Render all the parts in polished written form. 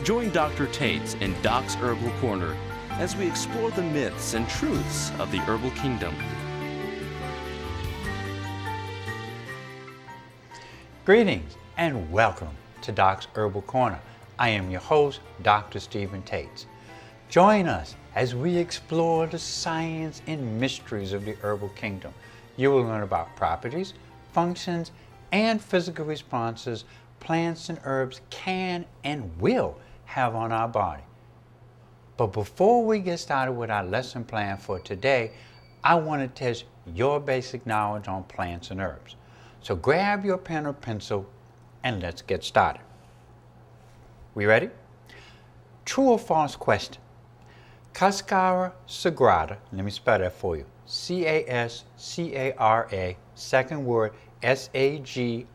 Join Dr. Tates in Doc's Herbal Corner as we explore the myths and truths of the herbal kingdom. Greetings and welcome to Doc's Herbal Corner. I am your host, Dr. Stephen Tates. Join us as we explore the science and mysteries of the herbal kingdom. You will learn about properties, functions, and physical responses plants and herbs can and will have on our body. But before we get started with our lesson plan for today, I want to test your basic knowledge on plants and herbs. So grab your pen or pencil and let's get started. We ready? True or false question. Cascara Sagrada, let me spell that for you. C-A-S-C-A-R-A, second word S-A-G-R-A-D-A.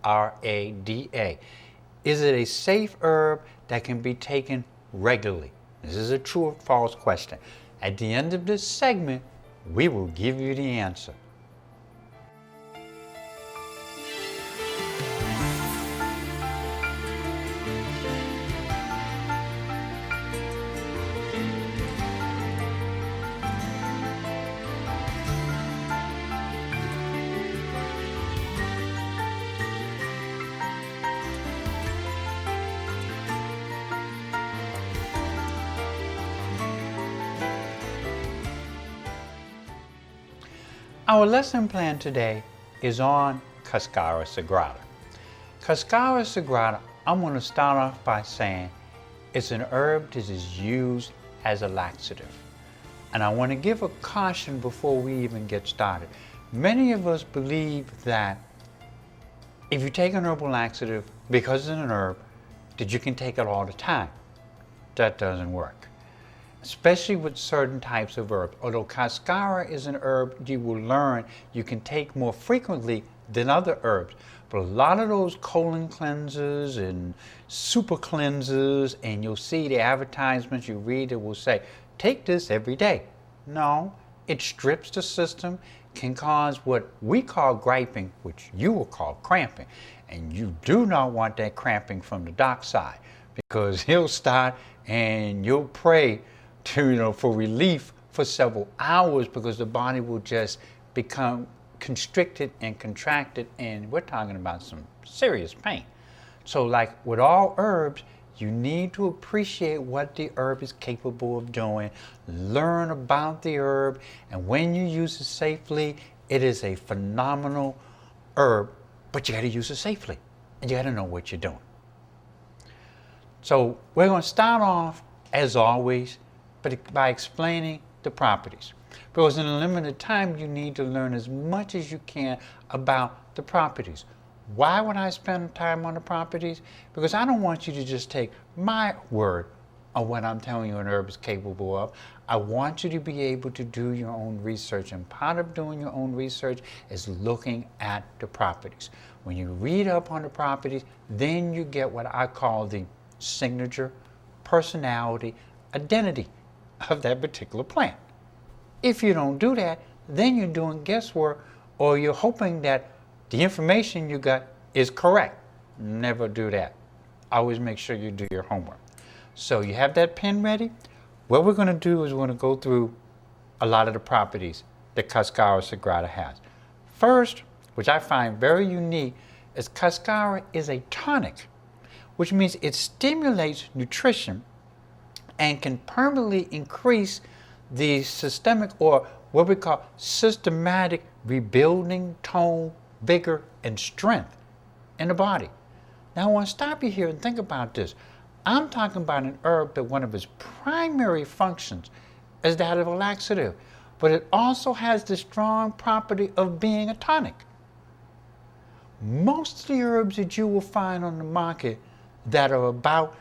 Is it a safe herb that can be taken regularly? This is a true or false question. At the end of this segment, we will give you the answer. Our lesson plan today is on Cascara Sagrada. Cascara Sagrada, I'm going to start off by saying it's an herb that is used as a laxative. And I want to give a caution before we even get started. Many of us believe that if you take an herbal laxative, because it's an herb, that you can take it all the time. That doesn't work. Especially with certain types of herbs. Although Cascara is an herb you will learn you can take more frequently than other herbs. But a lot of those colon cleansers and super cleansers, and you'll see the advertisements you read that will say, take this every day. No, it strips the system, can cause what we call griping, which you will call cramping. And you do not want that cramping from the doc side, because he'll start and you'll pray for relief for several hours, because the body will just become constricted and contracted, and we're talking about some serious pain. So like with all herbs, you need to appreciate what the herb is capable of doing, learn about the herb, and when you use it safely, it is a phenomenal herb, but you got to use it safely, and you got to know what you're doing. So we're going to start off, as always, by explaining the properties. Because in a limited time, you need to learn as much as you can about the properties. Why would I spend time on the properties? Because I don't want you to just take my word on what I'm telling you an herb is capable of. I want you to be able to do your own research, and part of doing your own research is looking at the properties. When you read up on the properties, then you get what I call the signature, personality, identity of that particular plant. If you don't do that, then you're doing guesswork, or you're hoping that the information you got is correct. Never do that. Always make sure you do your homework. So you have that pen ready? What we're going to do is we're going to go through a lot of the properties that Cascara Sagrada has. First, which I find very unique, is Cascara is a tonic, which means it stimulates nutrition and can permanently increase the systemic, or what we call systematic, rebuilding tone, vigor, and strength in the body. Now I want to stop you here and think about this. I'm talking about an herb that one of its primary functions is that of a laxative, but it also has the strong property of being a tonic. Most of the herbs that you will find on the market that are about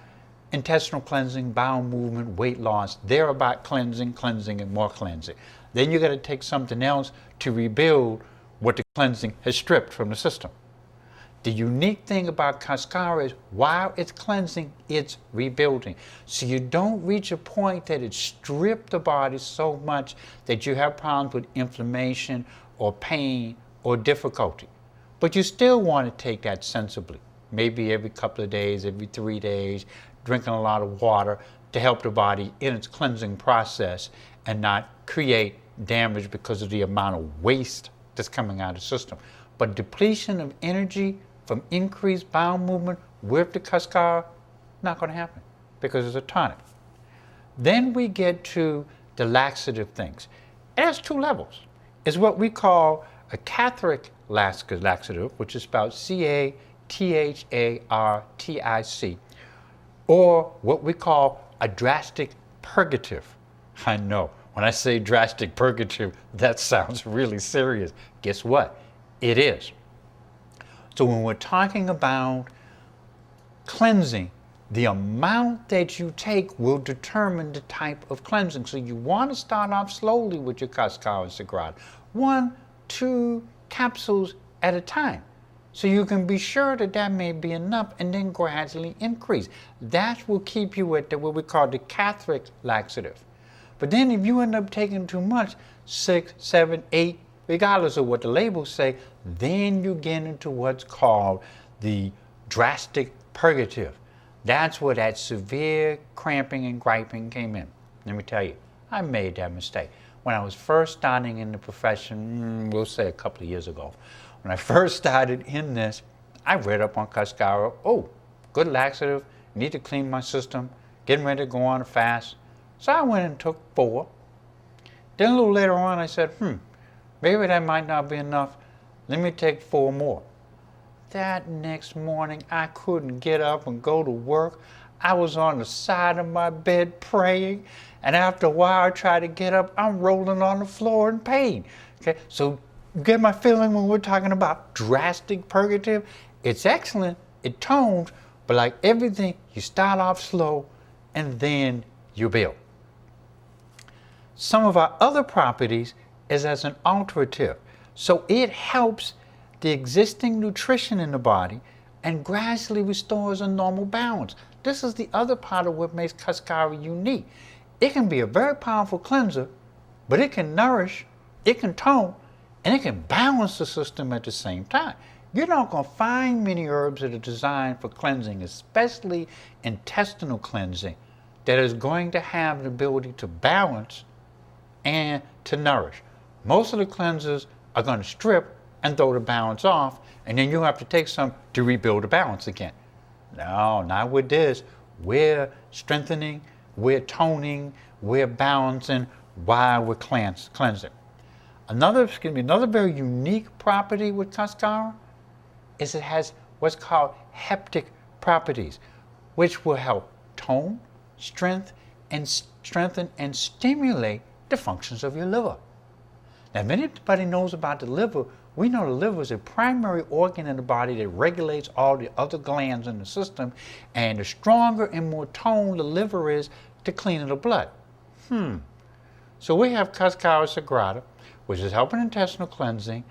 intestinal cleansing, bowel movement, weight loss, they're about cleansing, and more cleansing. Then you got to take something else to rebuild what the cleansing has stripped from the system. The unique thing about Cascara is while it's cleansing, it's rebuilding. So you don't reach a point that it stripped the body so much that you have problems with inflammation or pain or difficulty. But you still want to take that sensibly. Maybe every couple of days, every 3 days. drinking a lot of water to help the body in its cleansing process and not create damage because of the amount of waste that's coming out of the system. But depletion of energy from increased bowel movement with the Cascara, not going to happen because it's a tonic. Then we get to the laxative things. It has two levels. It's what we call a catharic laxative, which is spelled C-A-T-H-A-R-T-I-C, or what we call a drastic purgative. I know, when I say drastic purgative, that sounds really serious. Guess what? It is. So when we're talking about cleansing, the amount that you take will determine the type of cleansing. So you want to start off slowly with your Cascara Sagrada, 1-2 capsules at a time. So you can be sure that that may be enough and then gradually increase. That will keep you at what we call the catharic laxative. But then if you end up taking too much, 6, 7, 8, regardless of what the labels say, then you get into what's called the drastic purgative. That's where that severe cramping and griping came in. Let me tell you, I made that mistake. When I was first starting in the profession, we'll say a couple of years ago, when I first started in this, I read up on Cascara. Oh, good laxative, need to clean my system, getting ready to go on a fast. So I went and took 4. Then a little later on, I said, maybe that might not be enough. Let me take 4 more. That next morning, I couldn't get up and go to work. I was on the side of my bed praying, and after a while, I tried to get up. I'm rolling on the floor in pain. Okay, so you get my feeling when we're talking about drastic purgative? It's excellent, it tones, but like everything, you start off slow, and then you build. Some of our other properties is as an alterative. So it helps the existing nutrition in the body and gradually restores a normal balance. This is the other part of what makes Cascara unique. It can be a very powerful cleanser, but it can nourish, it can tone, and it can balance the system at the same time. You're not going to find many herbs that are designed for cleansing, especially intestinal cleansing, that is going to have the ability to balance and to nourish. Most of the cleansers are going to strip and throw the balance off, and then you have to take some to rebuild the balance again. No, not with this. We're strengthening, we're toning, we're balancing while we're cleansing. Another very unique property with Cascara is it has what's called heptic properties, which will help tone, strengthen, and stimulate the functions of your liver. Now, if anybody knows about the liver, we know the liver is a primary organ in the body that regulates all the other glands in the system, and the stronger and more toned the liver is, the cleaner the blood. So we have Cascara Sagrada, which is helping intestinal cleansing,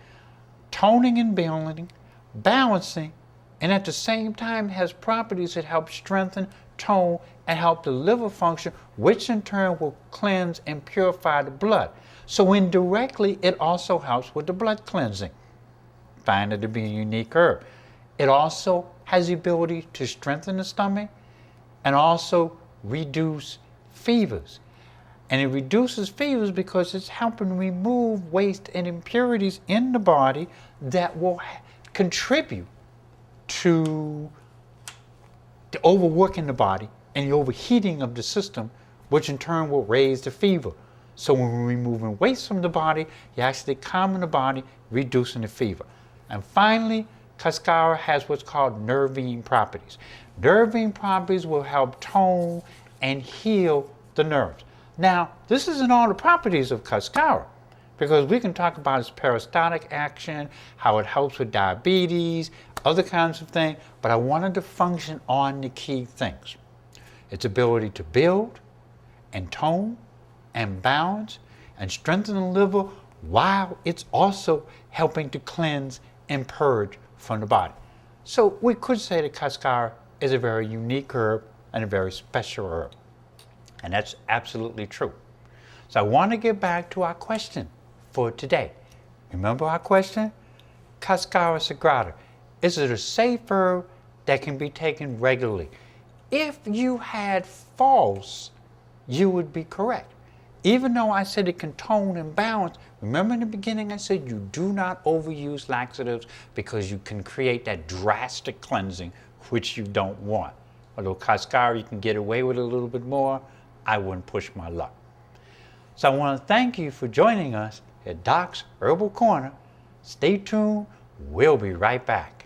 toning and building, balancing, and at the same time has properties that help strengthen, tone, and help the liver function, which in turn will cleanse and purify the blood. So indirectly, it also helps with the blood cleansing. Find it to be a unique herb. It also has the ability to strengthen the stomach and also reduce fevers. And it reduces fevers because it's helping remove waste and impurities in the body that will contribute to the overworking the body and the overheating of the system, which in turn will raise the fever. So when we're removing waste from the body, you're actually calming the body, reducing the fever. And finally, Cascara has what's called nervine properties. Nervine properties will help tone and heal the nerves. Now, this isn't all the properties of Cascara, because we can talk about its peristaltic action, how it helps with diabetes, other kinds of things, but I wanted to function on the key things. Its ability to build and tone and balance and strengthen the liver while it's also helping to cleanse and purge from the body. So we could say that Cascara is a very unique herb and a very special herb. And that's absolutely true. So I want to get back to our question for today. Remember our question? Cascara Sagrada. Is it a safe herb that can be taken regularly? if you had false, you would be correct. Even though I said it can tone and balance, remember in the beginning I said you do not overuse laxatives because you can create that drastic cleansing which you don't want. Although Cascara, you can get away with a little bit more, I wouldn't push my luck. So I want to thank you for joining us at Doc's Herbal Corner. Stay tuned, we'll be right back.